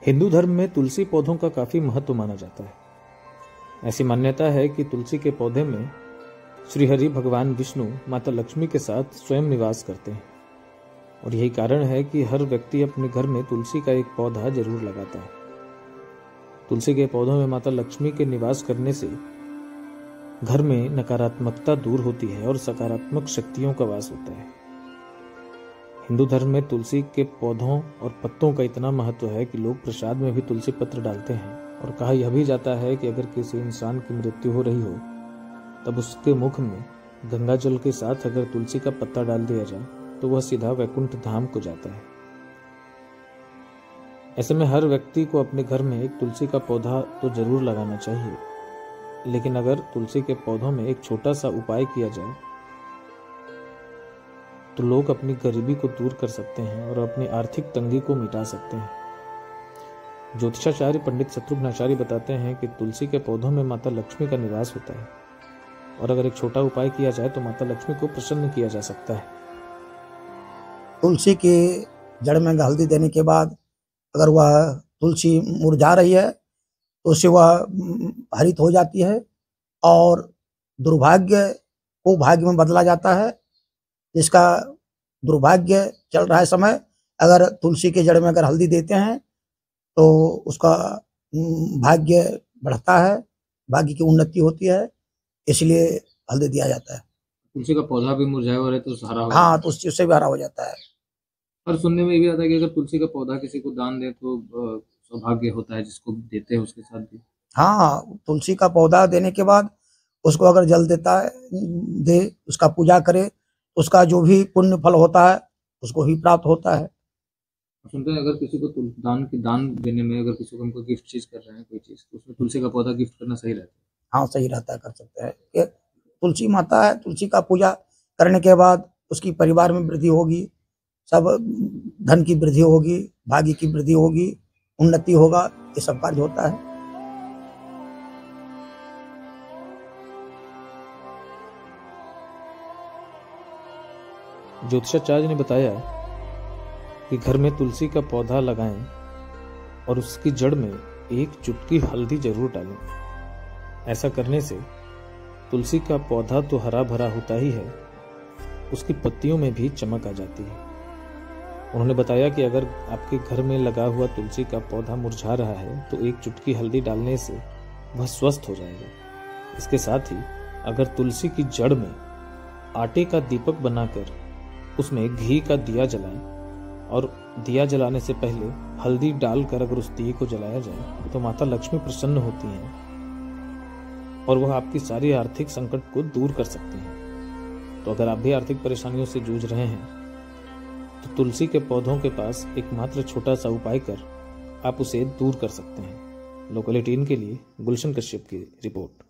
हिंदू धर्म में तुलसी पौधों का काफी महत्व माना जाता है। ऐसी मान्यता है कि तुलसी के पौधे में श्रीहरि भगवान विष्णु माता लक्ष्मी के साथ स्वयं निवास करते हैं और यही कारण है कि हर व्यक्ति अपने घर में तुलसी का एक पौधा जरूर लगाता है। तुलसी के पौधों में माता लक्ष्मी के निवास करने से घर में नकारात्मकता दूर होती है और सकारात्मक शक्तियों का वास होता है। हिंदू धर्म में तुलसी के पौधों और पत्तों का इतना महत्व है कि लोग प्रसाद में भी तुलसी पत्र डालते हैं और कहा यह भी जाता है कि अगर किसी इंसान की मृत्यु हो रही हो तब उसके मुख में गंगा जल के साथ अगर तुलसी का पत्ता डाल दिया जाए तो वह सीधा वैकुंठ धाम को जाता है। ऐसे में हर व्यक्ति को अपने घर में एक तुलसी का पौधा तो जरूर लगाना चाहिए, लेकिन अगर तुलसी के पौधों में एक छोटा सा उपाय किया जाए तो लोग अपनी गरीबी को दूर कर सकते हैं और अपनी आर्थिक तंगी को मिटा सकते हैं। ज्योतिषाचार्य पंडित शत्रुघ्नाचार्य बताते हैं कि तुलसी के पौधों में माता लक्ष्मी का निवास होता है और अगर एक छोटा उपाय किया जाए तो माता लक्ष्मी को प्रसन्न किया जा सकता है। तुलसी के जड़ में हल्दी देने के बाद अगर वह तुलसी मुरझा रही है तो उससे वह हरित हो जाती है और दुर्भाग्य को भाग्य में बदला जाता है। जिसका दुर्भाग्य चल रहा है समय, अगर तुलसी के जड़ में अगर हल्दी देते हैं तो उसका भाग्य बढ़ता है, भाग्य की उन्नति होती है, इसलिए हल्दी दिया जाता है। तुलसी का पौधा भी मुरझाया हुआ रहे तो हरा हो, हाँ, तो उससे भी हरा हो जाता है। और सुनने में ये भी आता है कि अगर तुलसी का पौधा किसी को दान दे तो सौभाग्य होता है, जिसको देते हैं उसके साथ भी। हाँ, तुलसी का पौधा देने के बाद उसको अगर जल देता है दे, उसका पूजा करे, उसका जो भी पुण्य फल होता है उसको ही प्राप्त होता है। सुनते हैं अगर किसी को दान देने में अगर किसी को हमको गिफ्ट चीज कर रहे हैं कोई चीज तो उसमें तुलसी का पौधा गिफ्ट करना सही रहता है। हाँ, सही रहता है, कर सकते हैं। ये तुलसी माता है, तुलसी का पूजा करने के बाद उसकी परिवार में वृद्धि होगी, सब धन की वृद्धि होगी, भाग्य की वृद्धि होगी, उन्नति होगा, ये सब कार्य होता है। ज्योतिषाचार्य ने बताया कि घर में तुलसी का पौधा लगाएं और उसकी जड़ में एक चुटकी हल्दी जरूर डालें। ऐसा करने से तुलसी का पौधा तो हरा भरा होता ही है, उसकी पत्तियों में भी चमक आ जाती है। उन्होंने बताया कि अगर आपके घर में लगा हुआ तुलसी का पौधा मुरझा रहा है तो एक चुटकी हल्दी डालने से वह स्वस्थ हो जाएगा। इसके साथ ही अगर तुलसी की जड़ में आटे का दीपक बनाकर उसमें घी का दिया जलाएं और दिया जलाने से पहले हल्दी डालकर अगर उस दिए को जलाया जाए तो माता लक्ष्मी प्रसन्न होती हैं और वह आपकी सारी आर्थिक संकट को दूर कर सकती हैं। तो अगर आप भी आर्थिक परेशानियों से जूझ रहे हैं तो तुलसी के पौधों के पास एकमात्र छोटा सा उपाय कर आप उसे दूर कर सकते हैं। लोकल 18 के लिए गुलशन कश्यप की रिपोर्ट।